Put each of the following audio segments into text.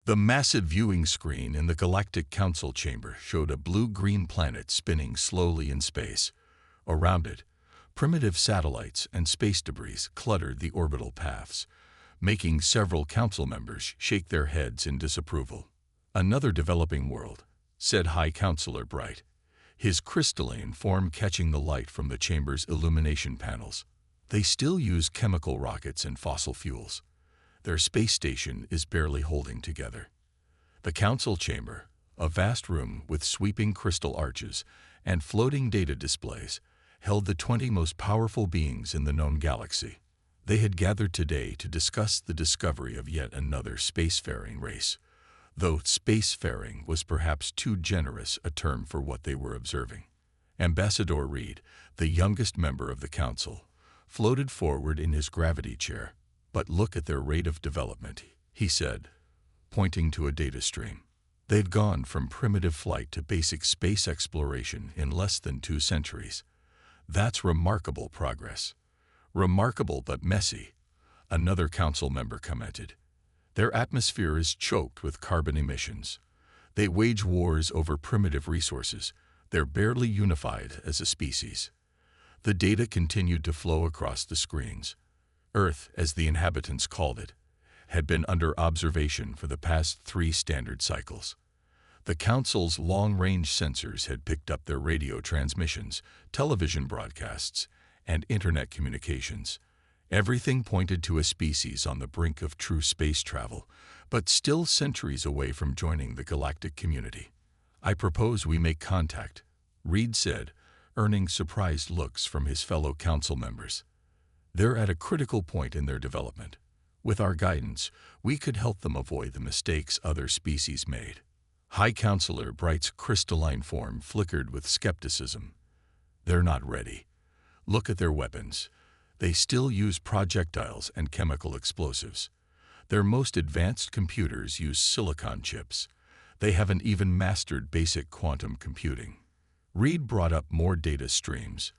The massive viewing screen in the Galactic Council chamber showed a blue-green planet spinning slowly in space. Around it, primitive satellites and space debris cluttered the orbital paths, making several council members shake their heads in disapproval. "Another developing world," said High Counselor Bright, his crystalline form catching the light from the chamber's illumination panels. "They still use chemical rockets and fossil fuels. Their space station is barely holding together." The council chamber, a vast room with sweeping crystal arches and floating data displays, held the 20 most powerful beings in the known galaxy. They had gathered today to discuss the discovery of yet another spacefaring race, though spacefaring was perhaps too generous a term for what they were observing. Ambassador Reed, the youngest member of the council, floated forward in his gravity chair. "But look at their rate of development," he said, pointing to a data stream. "They've gone from primitive flight to basic space exploration in less than 2 centuries. That's remarkable progress." "Remarkable but messy," another council member commented. "Their atmosphere is choked with carbon emissions. They wage wars over primitive resources. They're barely unified as a species." The data continued to flow across the screens. Earth, as the inhabitants called it, had been under observation for the past 3 standard cycles. The Council's long-range sensors had picked up their radio transmissions, television broadcasts, and internet communications. Everything pointed to a species on the brink of true space travel, but still centuries away from joining the galactic community. "I propose we make contact," Reed said, earning surprised looks from his fellow council members. "They're at a critical point in their development. With our guidance, we could help them avoid the mistakes other species made." High Counselor Bright's crystalline form flickered with skepticism. "They're not ready. Look at their weapons. They still use projectiles and chemical explosives. Their most advanced computers use silicon chips. They haven't even mastered basic quantum computing." Reed brought up more data streams.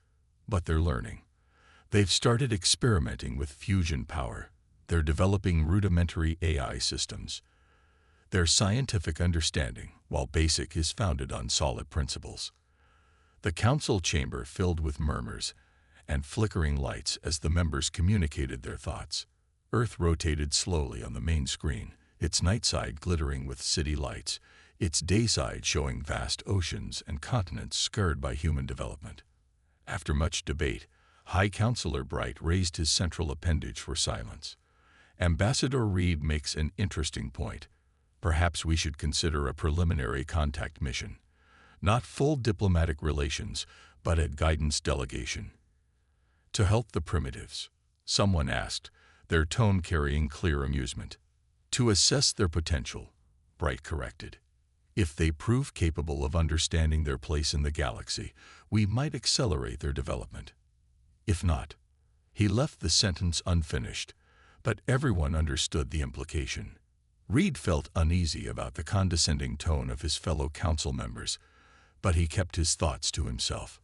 "But they're learning. They've started experimenting with fusion power. They're developing rudimentary AI systems. Their scientific understanding, while basic, is founded on solid principles." The council chamber filled with murmurs and flickering lights as the members communicated their thoughts. Earth rotated slowly on the main screen, its night side glittering with city lights, its day side showing vast oceans and continents scarred by human development. After much debate, High Counselor Bright raised his central appendage for silence. "Ambassador Reed makes an interesting point. Perhaps we should consider a preliminary contact mission. Not full diplomatic relations, but a guidance delegation." "To help the primitives?" someone asked, their tone carrying clear amusement. "To assess their potential," Bright corrected. "If they prove capable of understanding their place in the galaxy, we might accelerate their development. If not." He left the sentence unfinished, but everyone understood the implication. Reed felt uneasy about the condescending tone of his fellow council members, but he kept his thoughts to himself.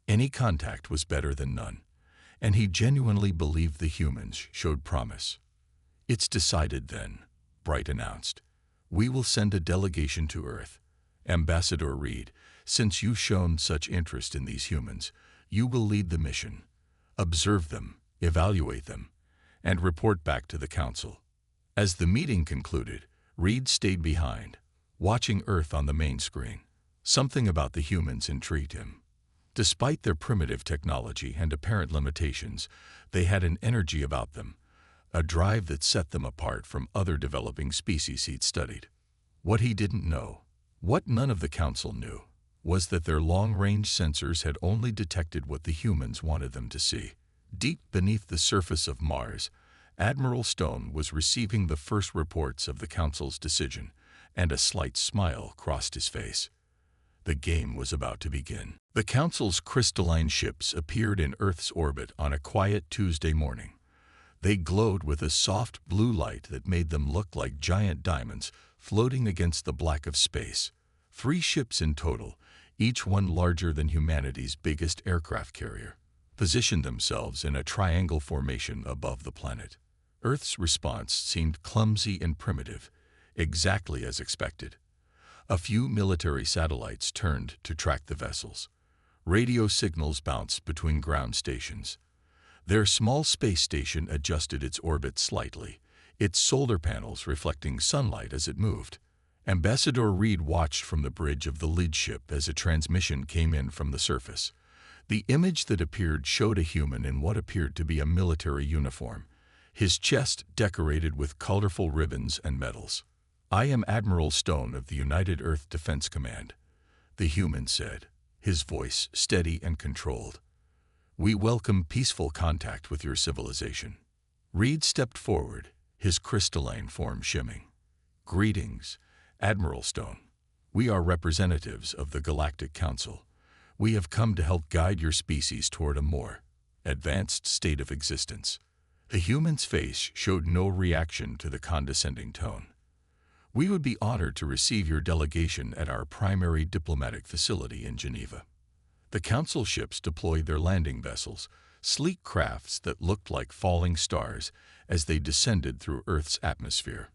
Any contact was better than none, and he genuinely believed the humans showed promise. "It's decided then," Bright announced. "We will send a delegation to Earth. Ambassador Reed, since you've shown such interest in these humans, you will lead the mission. Observe them, evaluate them, and report back to the Council." As the meeting concluded, Reed stayed behind, watching Earth on the main screen. Something about the humans intrigued him. Despite their primitive technology and apparent limitations, they had an energy about them, a drive that set them apart from other developing species he'd studied. What he didn't know, what none of the Council knew, was that their long-range sensors had only detected what the humans wanted them to see. Deep beneath the surface of Mars, Admiral Stone was receiving the first reports of the Council's decision, and a slight smile crossed his face. The game was about to begin. The Council's crystalline ships appeared in Earth's orbit on a quiet Tuesday morning. They glowed with a soft blue light that made them look like giant diamonds floating against the black of space. 3 ships in total, each one larger than humanity's biggest aircraft carrier, positioned themselves in a triangle formation above the planet. Earth's response seemed clumsy and primitive, exactly as expected. A few military satellites turned to track the vessels. Radio signals bounced between ground stations. Their small space station adjusted its orbit slightly, its solar panels reflecting sunlight as it moved. Ambassador Reed watched from the bridge of the lead ship as a transmission came in from the surface. The image that appeared showed a human in what appeared to be a military uniform, his chest decorated with colorful ribbons and medals. "I am Admiral Stone of the United Earth Defense Command," the human said, his voice steady and controlled. "We welcome peaceful contact with your civilization." Reed stepped forward, his crystalline form shimming. "Greetings, Admiral Stone. We are representatives of the Galactic Council. We have come to help guide your species toward a more advanced state of existence." The human's face showed no reaction to the condescending tone. "We would be honored to receive your delegation at our primary diplomatic facility in Geneva." The Council ships deployed their landing vessels, sleek crafts that looked like falling stars as they descended through Earth's atmosphere.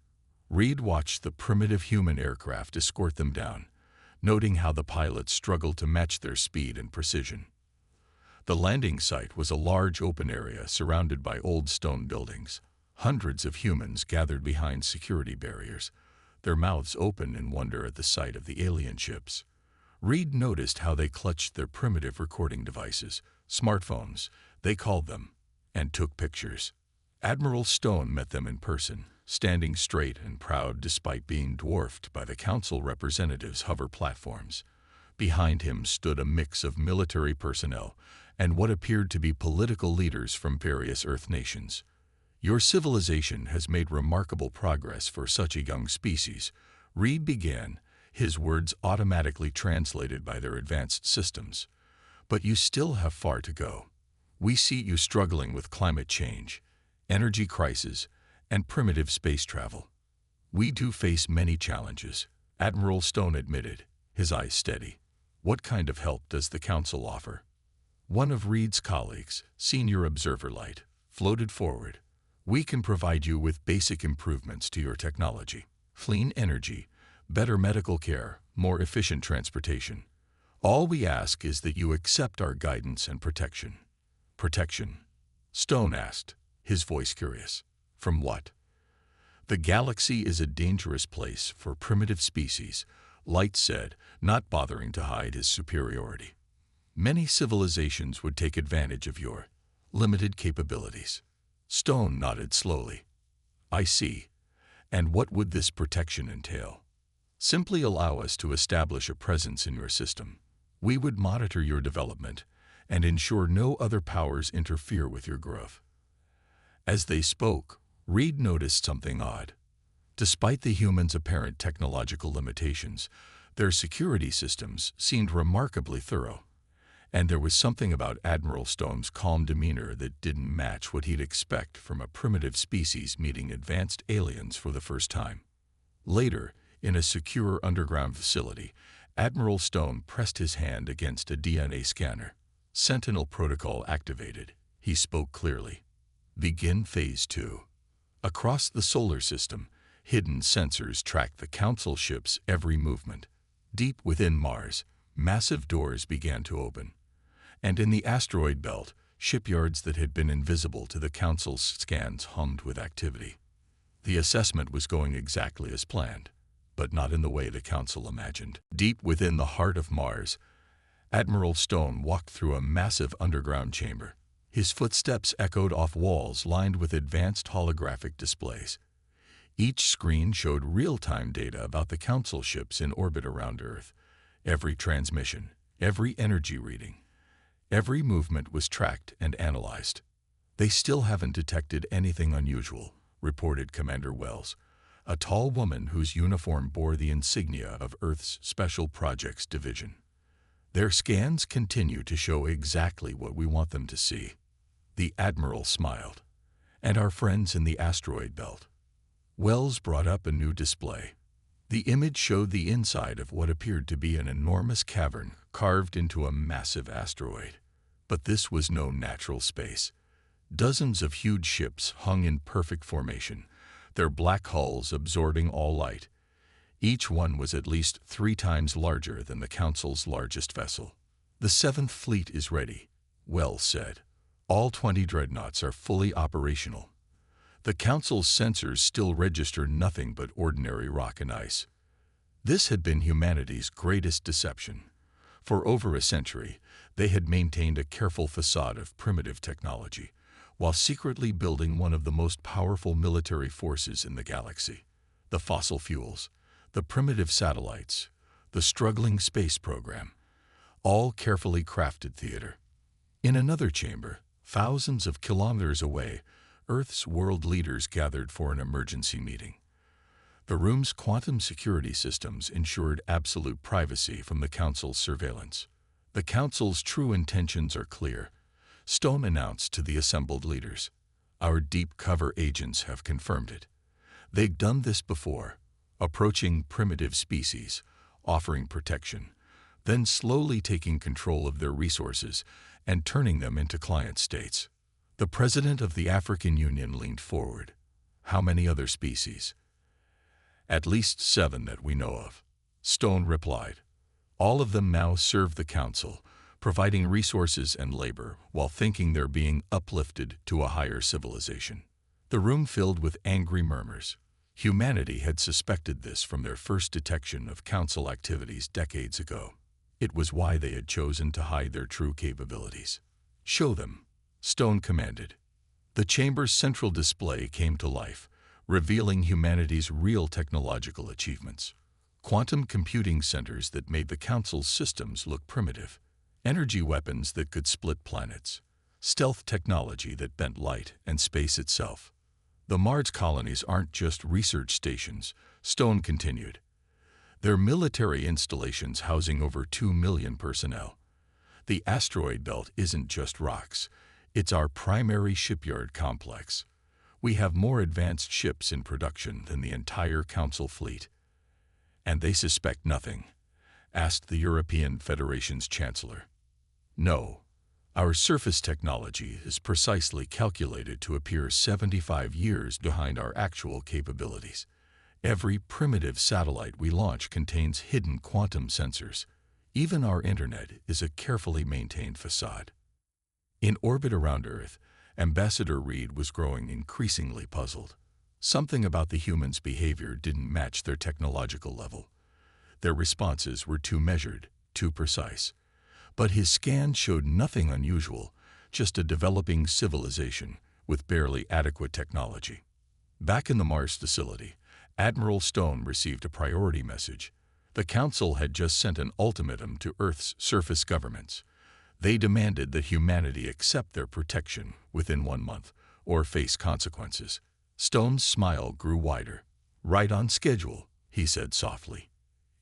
Reed watched the primitive human aircraft escort them down, noting how the pilots struggled to match their speed and precision. The landing site was a large open area surrounded by old stone buildings. Hundreds of humans gathered behind security barriers, their mouths open in wonder at the sight of the alien ships. Reed noticed how they clutched their primitive recording devices, smartphones, they called them, and took pictures. Admiral Stone met them in person, standing straight and proud despite being dwarfed by the Council representatives' hover platforms. Behind him stood a mix of military personnel and what appeared to be political leaders from various Earth nations. "Your civilization has made remarkable progress for such a young species," Reed began, his words automatically translated by their advanced systems. "But you still have far to go. We see you struggling with climate change, energy crisis, and primitive space travel. We do face many challenges," Admiral Stone admitted, his eyes steady. "What kind of help does the Council offer?" One of Reed's colleagues, Senior Observer Light, floated forward. "We can provide you with basic improvements to your technology. Clean energy, better medical care, more efficient transportation. All we ask is that you accept our guidance and protection." "Protection?" Stone asked, his voice curious. "From what?" "The galaxy is a dangerous place for primitive species," Light said, not bothering to hide his superiority. "Many civilizations would take advantage of your limited capabilities." Stone nodded slowly. "I see. And what would this protection entail?" "Simply allow us to establish a presence in your system. We would monitor your development and ensure no other powers interfere with your growth." As they spoke, Reed noticed something odd. Despite the humans' apparent technological limitations, their security systems seemed remarkably thorough. And there was something about Admiral Stone's calm demeanor that didn't match what he'd expect from a primitive species meeting advanced aliens for the first time. Later, in a secure underground facility, Admiral Stone pressed his hand against a DNA scanner. "Sentinel protocol activated," he spoke clearly. "Begin Phase 2. Across the solar system, hidden sensors tracked the Council ship's every movement. Deep within Mars, massive doors began to open. And in the asteroid belt, shipyards that had been invisible to the Council's scans hummed with activity. The assessment was going exactly as planned, but not in the way the Council imagined. Deep within the heart of Mars, Admiral Stone walked through a massive underground chamber. His footsteps echoed off walls lined with advanced holographic displays. Each screen showed real-time data about the Council ships in orbit around Earth. Every transmission, every energy reading, every movement was tracked and analyzed. "They still haven't detected anything unusual," reported Commander Wells, a tall woman whose uniform bore the insignia of Earth's Special Projects Division. "Their scans continue to show exactly what we want them to see." The Admiral smiled. "And our friends in the asteroid belt?" Wells brought up a new display. The image showed the inside of what appeared to be an enormous cavern carved into a massive asteroid. But this was no natural space. Dozens of huge ships hung in perfect formation, their black hulls absorbing all light. Each one was at least 3 times larger than the Council's largest vessel. "The Seventh Fleet is ready," Wells said. "All 20 dreadnoughts are fully operational. The Council's sensors still register nothing but ordinary rock and ice." This had been humanity's greatest deception. For over a century, they had maintained a careful facade of primitive technology, while secretly building one of the most powerful military forces in the galaxy. The fossil fuels, the primitive satellites, the struggling space program, all carefully crafted theater. In another chamber, thousands of kilometers away, Earth's world leaders gathered for an emergency meeting. The room's quantum security systems ensured absolute privacy from the Council's surveillance. "The Council's true intentions are clear," Stone announced to the assembled leaders. "Our deep cover agents have confirmed it. They've done this before, approaching primitive species, offering protection, then slowly taking control of their resources and turning them into client states." The president of the African Union leaned forward. "How many other species?" "At least 7 that we know of," Stone replied. "All of them now serve the Council, providing resources and labor while thinking they're being uplifted to a higher civilization." The room filled with angry murmurs. Humanity had suspected this from their first detection of Council activities decades ago. It was why they had chosen to hide their true capabilities. "Show them," Stone commanded. The chamber's central display came to life, revealing humanity's real technological achievements. Quantum computing centers that made the Council's systems look primitive, energy weapons that could split planets, stealth technology that bent light and space itself. "The Mars colonies aren't just research stations," Stone continued. "They're military installations housing over 2 million personnel. The asteroid belt isn't just rocks. It's our primary shipyard complex. We have more advanced ships in production than the entire Council fleet." "And they suspect nothing?" asked the European Federation's chancellor. "No. Our surface technology is precisely calculated to appear 75 years behind our actual capabilities. Every primitive satellite we launch contains hidden quantum sensors. Even our internet is a carefully maintained facade." In orbit around Earth, Ambassador Reed was growing increasingly puzzled. Something about the humans' behavior didn't match their technological level. Their responses were too measured, too precise. But his scan showed nothing unusual, just a developing civilization with barely adequate technology. Back in the Mars facility, Admiral Stone received a priority message. The Council had just sent an ultimatum to Earth's surface governments. They demanded that humanity accept their protection within 1 month, or face consequences. Stone's smile grew wider. "Right on schedule," he said softly.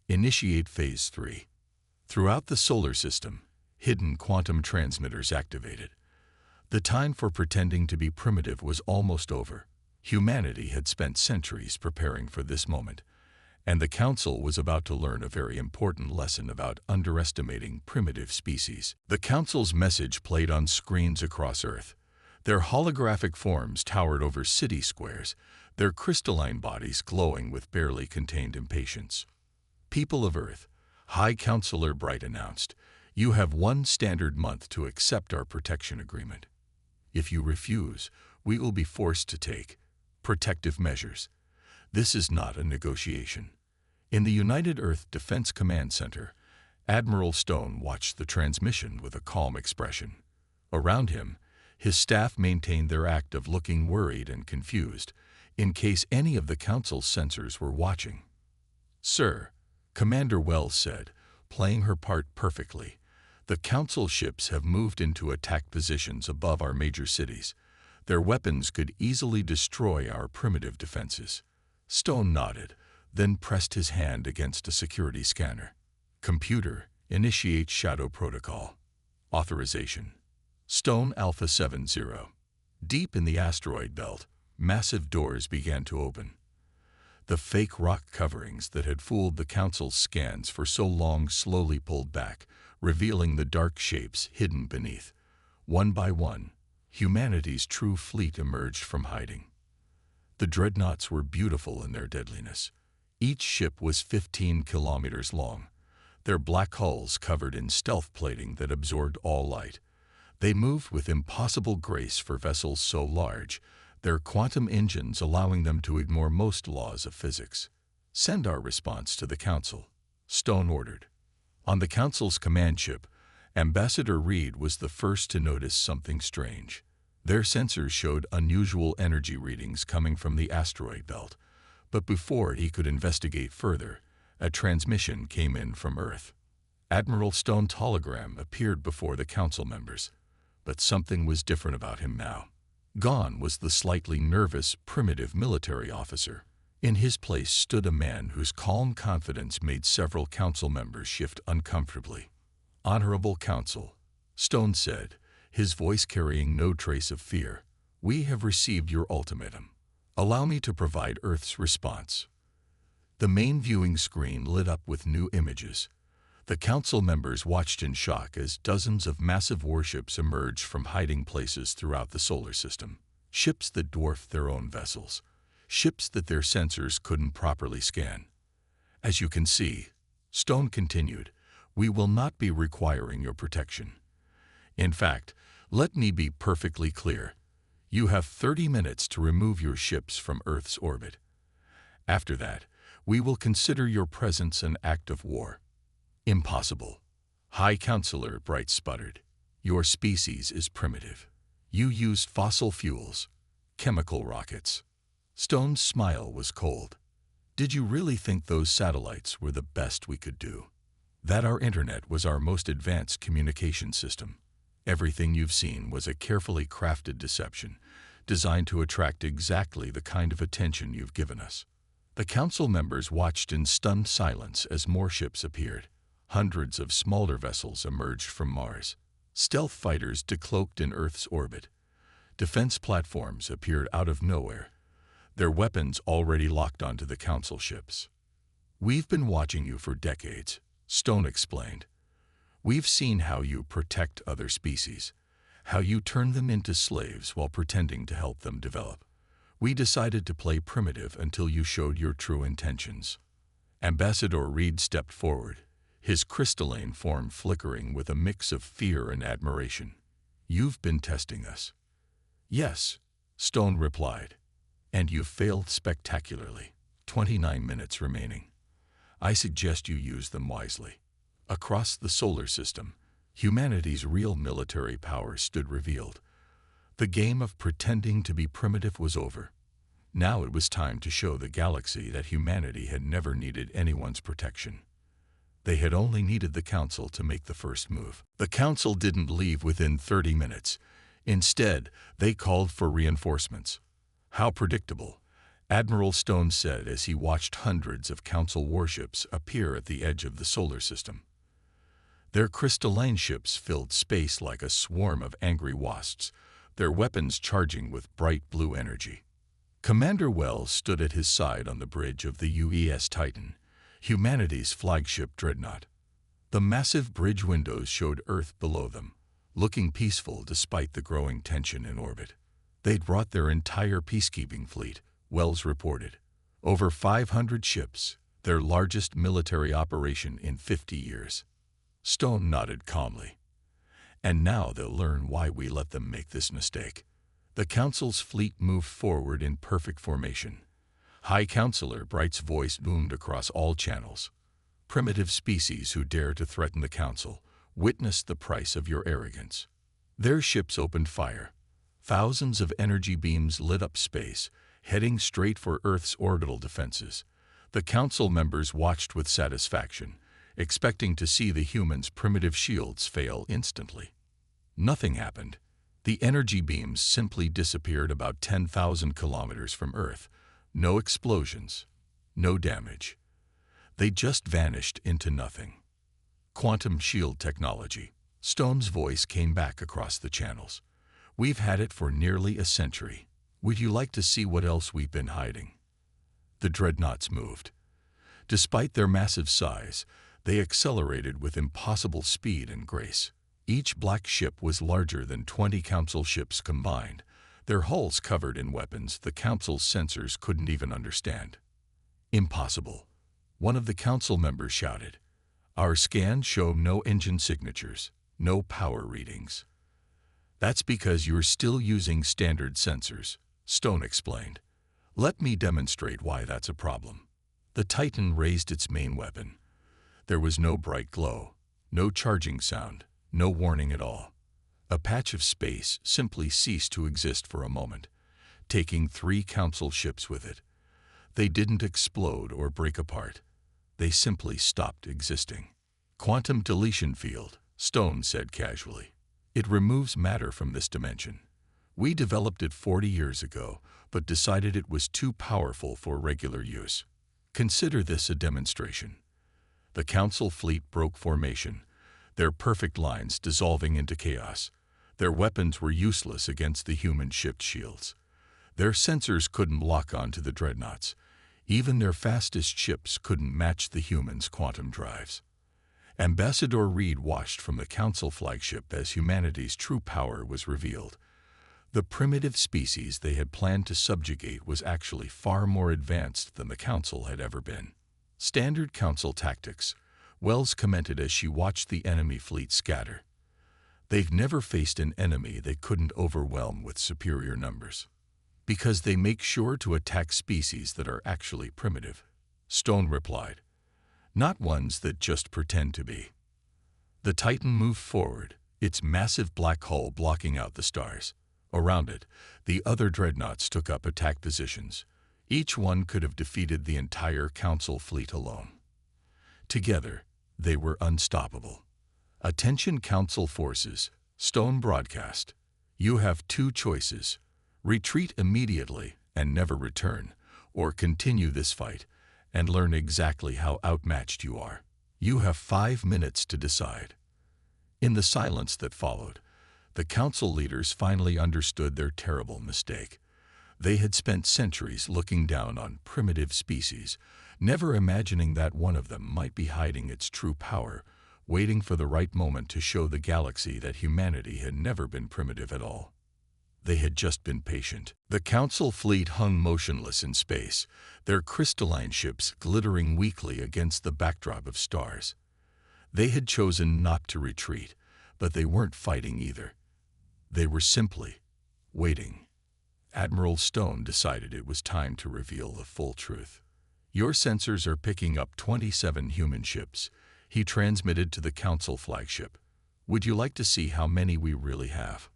"Initiate Phase 3. Throughout the solar system, hidden quantum transmitters activated. The time for pretending to be primitive was almost over. Humanity had spent centuries preparing for this moment, and the Council was about to learn a very important lesson about underestimating primitive species." The Council's message played on screens across Earth. Their holographic forms towered over city squares, their crystalline bodies glowing with barely contained impatience. "People of Earth," High Counselor Bright announced, "you have 1 standard month to accept our protection agreement. If you refuse, we will be forced to take protective measures. This is not a negotiation." In the United Earth Defense Command Center, Admiral Stone watched the transmission with a calm expression. Around him, his staff maintained their act of looking worried and confused, in case any of the Council's sensors were watching. "Sir," Commander Wells said, playing her part perfectly, "the Council ships have moved into attack positions above our major cities. Their weapons could easily destroy our primitive defenses." Stone nodded, then pressed his hand against a security scanner. "Computer, initiate Shadow Protocol. Authorization. Stone Alpha 70. Deep in the asteroid belt, massive doors began to open. The fake rock coverings that had fooled the Council's scans for so long slowly pulled back, revealing the dark shapes hidden beneath. One by one, humanity's true fleet emerged from hiding. The dreadnoughts were beautiful in their deadliness. Each ship was 15 kilometers long, their black hulls covered in stealth plating that absorbed all light. They moved with impossible grace for vessels so large, their quantum engines allowing them to ignore most laws of physics. "Send our response to the Council," Stone ordered. On the Council's command ship, Ambassador Reed was the first to notice something strange. Their sensors showed unusual energy readings coming from the asteroid belt, but before he could investigate further, a transmission came in from Earth. Admiral Stone's hologram appeared before the Council members, but something was different about him now. Gone was the slightly nervous, primitive military officer. In his place stood a man whose calm confidence made several Council members shift uncomfortably. "Honorable Council," Stone said, his voice carrying no trace of fear, "we have received your ultimatum. Allow me to provide Earth's response." The main viewing screen lit up with new images. The Council members watched in shock as dozens of massive warships emerged from hiding places throughout the solar system. Ships that dwarfed their own vessels. Ships that their sensors couldn't properly scan. "As you can see," Stone continued, "we will not be requiring your protection. In fact, let me be perfectly clear. You have 30 minutes to remove your ships from Earth's orbit. After that, we will consider your presence an act of war." "Impossible," High Counselor Bright sputtered. "Your species is primitive. You use fossil fuels, chemical rockets." Stone's smile was cold. "Did you really think those satellites were the best we could do? That our internet was our most advanced communication system? Everything you've seen was a carefully crafted deception, designed to attract exactly the kind of attention you've given us." The Council members watched in stunned silence as more ships appeared. Hundreds of smaller vessels emerged from Mars. Stealth fighters decloaked in Earth's orbit. Defense platforms appeared out of nowhere, their weapons already locked onto the Council ships. "We've been watching you for decades," Stone explained. "We've seen how you protect other species, how you turn them into slaves while pretending to help them develop. We decided to play primitive until you showed your true intentions." Ambassador Reed stepped forward, his crystalline form flickering with a mix of fear and admiration. "You've been testing us." "Yes," Stone replied, "and you've failed spectacularly. 29 minutes remaining. I suggest you use them wisely." Across the solar system, humanity's real military power stood revealed. The game of pretending to be primitive was over. Now it was time to show the galaxy that humanity had never needed anyone's protection. They had only needed the Council to make the first move. The Council didn't leave within 30 minutes. Instead, they called for reinforcements. "How predictable," Admiral Stone said as he watched hundreds of Council warships appear at the edge of the solar system. Their crystalline ships filled space like a swarm of angry wasps, their weapons charging with bright blue energy. Commander Wells stood at his side on the bridge of the UES Titan, humanity's flagship Dreadnought. The massive bridge windows showed Earth below them, looking peaceful despite the growing tension in orbit. "They'd brought their entire peacekeeping fleet," Wells reported. "Over 500 ships, their largest military operation in 50 years. Stone nodded calmly. "And now they'll learn why we let them make this mistake." The Council's fleet moved forward in perfect formation. High Counselor Bright's voice boomed across all channels. "Primitive species who dare to threaten the Council, witness the price of your arrogance." Their ships opened fire. Thousands of energy beams lit up space, heading straight for Earth's orbital defenses. The Council members watched with satisfaction, expecting to see the humans' primitive shields fail instantly. Nothing happened. The energy beams simply disappeared about 10,000 kilometers from Earth. No explosions, no damage. They just vanished into nothing. "Quantum shield technology." Stone's voice came back across the channels. "We've had it for nearly a century. Would you like to see what else we've been hiding?" The dreadnoughts moved. Despite their massive size, they accelerated with impossible speed and grace. Each black ship was larger than 20 Council ships combined, their hulls covered in weapons the Council's sensors couldn't even understand. "Impossible," one of the Council members shouted. "Our scans show no engine signatures, no power readings." "That's because you're still using standard sensors," Stone explained. "Let me demonstrate why that's a problem." The Titan raised its main weapon. There was no bright glow, no charging sound, no warning at all. A patch of space simply ceased to exist for a moment, taking 3 Council ships with it. They didn't explode or break apart. They simply stopped existing. "Quantum deletion field," Stone said casually. "It removes matter from this dimension. We developed it 40 years ago, but decided it was too powerful for regular use. Consider this a demonstration." The Council fleet broke formation, their perfect lines dissolving into chaos. Their weapons were useless against the human ship shields. Their sensors couldn't lock onto the Dreadnoughts. Even their fastest ships couldn't match the humans' quantum drives. Ambassador Reed watched from the Council flagship as humanity's true power was revealed. The primitive species they had planned to subjugate was actually far more advanced than the Council had ever been. "Standard Council tactics," Wells commented as she watched the enemy fleet scatter. "They've never faced an enemy they couldn't overwhelm with superior numbers. Because they make sure to attack species that are actually primitive," Stone replied. "Not ones that just pretend to be." The Titan moved forward, its massive black hull blocking out the stars. Around it, the other Dreadnoughts took up attack positions. Each one could have defeated the entire Council fleet alone. Together, they were unstoppable. "Attention Council forces," Stone broadcast. "You have 2 choices. Retreat immediately and never return, or continue this fight and learn exactly how outmatched you are. You have 5 minutes to decide." In the silence that followed, the Council leaders finally understood their terrible mistake. They had spent centuries looking down on primitive species, never imagining that one of them might be hiding its true power, waiting for the right moment to show the galaxy that humanity had never been primitive at all. They had just been patient. The Council fleet hung motionless in space, their crystalline ships glittering weakly against the backdrop of stars. They had chosen not to retreat, but they weren't fighting either. They were simply waiting. Admiral Stone decided it was time to reveal the full truth. "Your sensors are picking up 27 human ships," he transmitted to the Council flagship. "Would you like to see how many we really have?"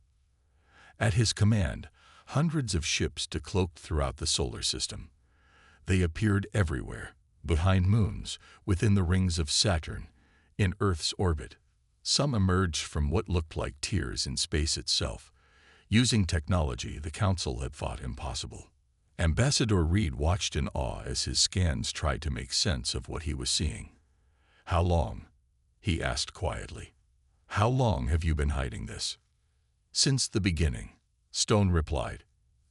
At his command, hundreds of ships decloaked throughout the solar system. They appeared everywhere, behind moons, within the rings of Saturn, in Earth's orbit. Some emerged from what looked like tears in space itself, using technology the Council had thought impossible. Ambassador Reed watched in awe as his scans tried to make sense of what he was seeing. "How long?" he asked quietly. "How long have you been hiding this?" "Since the beginning," Stone replied.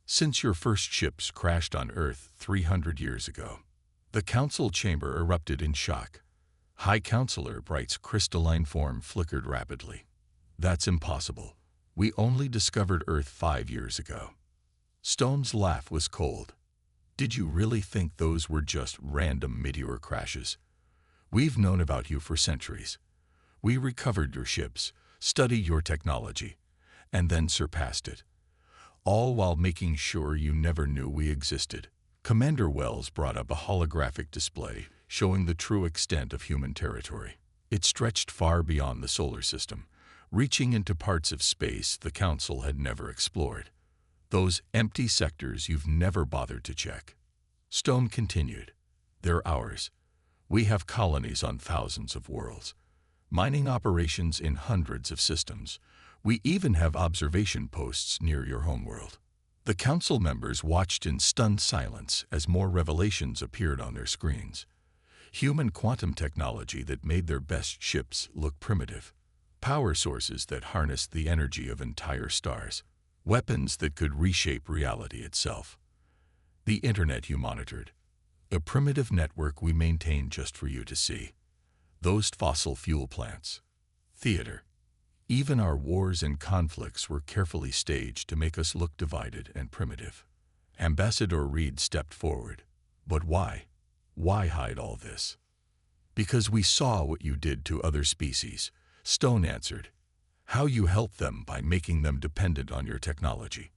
"Since your first ships crashed on Earth 300 years ago." The Council chamber erupted in shock. High Counselor Bright's crystalline form flickered rapidly. "That's impossible. We only discovered Earth 5 years ago." Stone's laugh was cold. "Did you really think those were just random meteor crashes? We've known about you for centuries. We recovered your ships, studied your technology, and then surpassed it, all while making sure you never knew we existed." Commander Wells brought up a holographic display showing the true extent of human territory. It stretched far beyond the solar system, reaching into parts of space the Council had never explored. "Those empty sectors you've never bothered to check." Stone continued. "They're ours. We have colonies on thousands of worlds, mining operations in hundreds of systems. We even have observation posts near your homeworld." The Council members watched in stunned silence as more revelations appeared on their screens. Human quantum technology that made their best ships look primitive. Power sources that harnessed the energy of entire stars. Weapons that could reshape reality itself. The internet you monitored. A primitive network we maintained just for you to see. Those fossil fuel plants. Theater. Even our wars and conflicts were carefully staged to make us look divided and primitive. Ambassador Reed stepped forward. But why? Why hide all this? Because we saw what you did to other species, Stone answered. How you helped them by making them dependent on your technology.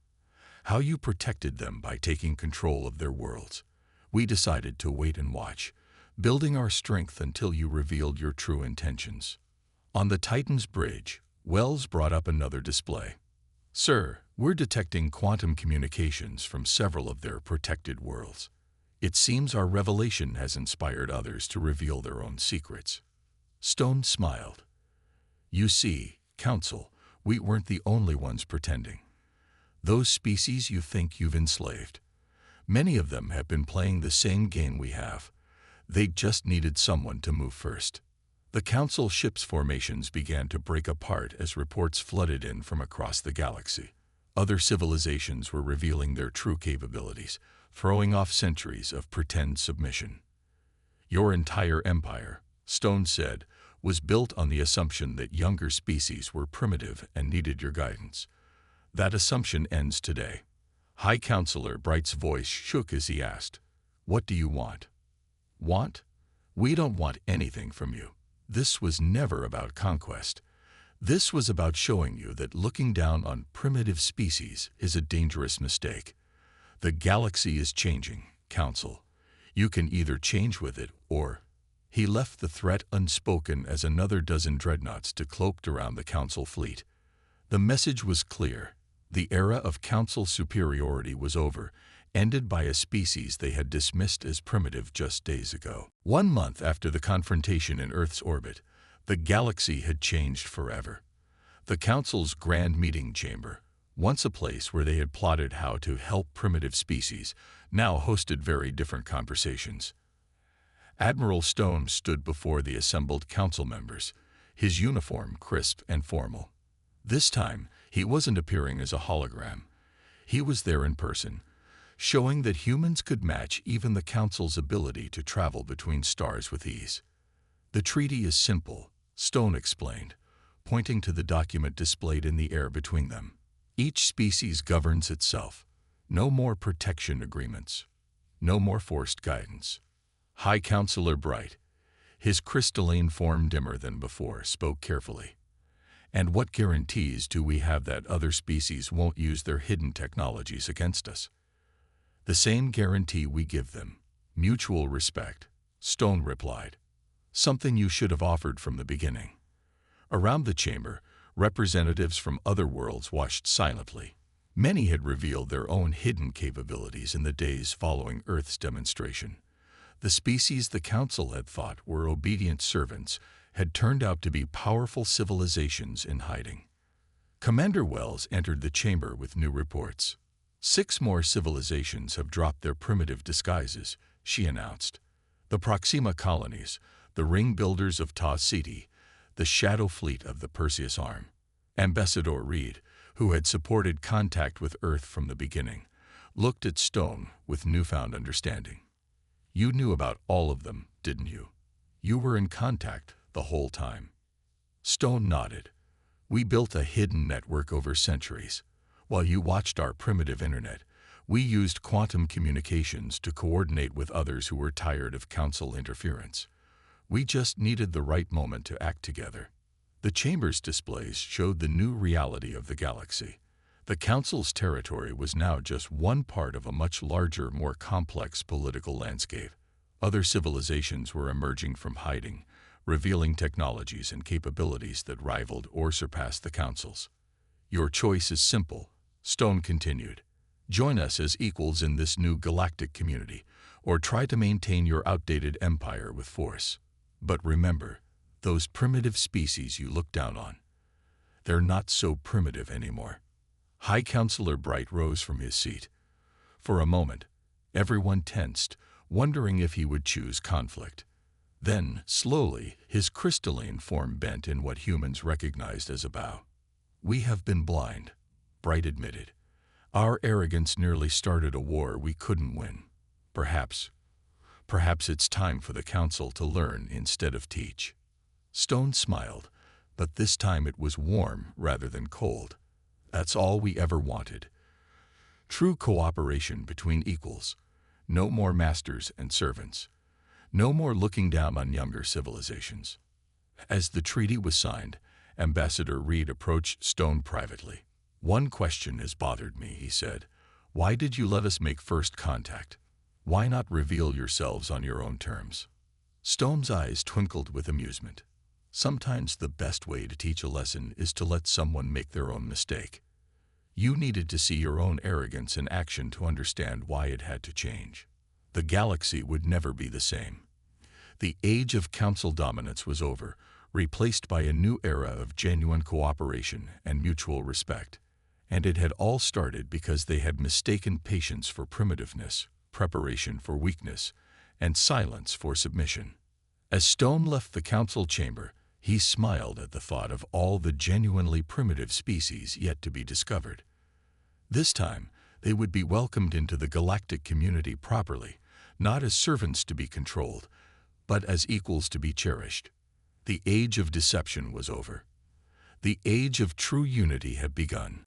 How you protected them by taking control of their worlds. We decided to wait and watch, building our strength until you revealed your true intentions. On the Titan's bridge, Wells brought up another display. Sir, we're detecting quantum communications from several of their protected worlds. It seems our revelation has inspired others to reveal their own secrets. Stone smiled. You see, Council, we weren't the only ones pretending. Those species you think you've enslaved, many of them have been playing the same game we have. They just needed someone to move first. The Council ship's formations began to break apart as reports flooded in from across the galaxy. Other civilizations were revealing their true capabilities, throwing off centuries of pretend submission. Your entire empire, Stone said, was built on the assumption that younger species were primitive and needed your guidance. That assumption ends today. High Counselor Bright's voice shook as he asked, What do you want? Want? We don't want anything from you. This was never about conquest. This was about showing you that looking down on primitive species is a dangerous mistake. The galaxy is changing, Council. You can either change with it or... He left the threat unspoken as another dozen dreadnoughts decloaked around the Council fleet. The message was clear. The era of Council superiority was over, ended by a species they had dismissed as primitive just days ago. 1 month after the confrontation in Earth's orbit, the galaxy had changed forever. The Council's grand meeting chamber, once a place where they had plotted how to help primitive species, now hosted very different conversations. Admiral Stone stood before the assembled council members, his uniform crisp and formal. This time, he wasn't appearing as a hologram. He was there in person, showing that humans could match even the council's ability to travel between stars with ease. The treaty is simple, Stone explained, pointing to the document displayed in the air between them. Each species governs itself. No more protection agreements. No more forced guidance. High Counselor Bright, his crystalline form dimmer than before, spoke carefully. And what guarantees do we have that other species won't use their hidden technologies against us? The same guarantee we give them, mutual respect, Stone replied. Something you should have offered from the beginning. Around the chamber, representatives from other worlds watched silently. Many had revealed their own hidden capabilities in the days following Earth's demonstration. The species the Council had thought were obedient servants had turned out to be powerful civilizations in hiding. Commander Wells entered the chamber with new reports. 6 more civilizations have dropped their primitive disguises, she announced. The Proxima colonies, the ring builders of Ta City, the shadow fleet of the Perseus Arm. Ambassador Reed, who had supported contact with Earth from the beginning, looked at Stone with newfound understanding. You knew about all of them, didn't you? You were in contact the whole time. Stone nodded. We built a hidden network over centuries. While you watched our primitive internet, we used quantum communications to coordinate with others who were tired of Council interference. We just needed the right moment to act together. The chamber's displays showed the new reality of the galaxy. The Council's territory was now just one part of a much larger, more complex political landscape. Other civilizations were emerging from hiding, revealing technologies and capabilities that rivaled or surpassed the Council's. Your choice is simple, Stone continued. Join us as equals in this new galactic community, or try to maintain your outdated empire with force. But remember, those primitive species you look down on, they're not so primitive anymore. High Counselor Bright rose from his seat. For a moment, everyone tensed, wondering if he would choose conflict. Then, slowly, his crystalline form bent in what humans recognized as a bow. We have been blind, Bright admitted. Our arrogance nearly started a war we couldn't win. Perhaps it's time for the Council to learn instead of teach. Stone smiled. But this time it was warm rather than cold. That's all we ever wanted. True cooperation between equals. No more masters and servants. No more looking down on younger civilizations. As the treaty was signed, Ambassador Reed approached Stone privately. "One question has bothered me," he said. "Why did you let us make first contact? Why not reveal yourselves on your own terms?" Stone's eyes twinkled with amusement. Sometimes the best way to teach a lesson is to let someone make their own mistake. You needed to see your own arrogance in action to understand why it had to change. The galaxy would never be the same. The age of council dominance was over, replaced by a new era of genuine cooperation and mutual respect. And it had all started because they had mistaken patience for primitiveness, preparation for weakness, and silence for submission. As Stone left the council chamber, he smiled at the thought of all the genuinely primitive species yet to be discovered. This time, they would be welcomed into the galactic community properly, not as servants to be controlled, but as equals to be cherished. The age of deception was over. The age of true unity had begun.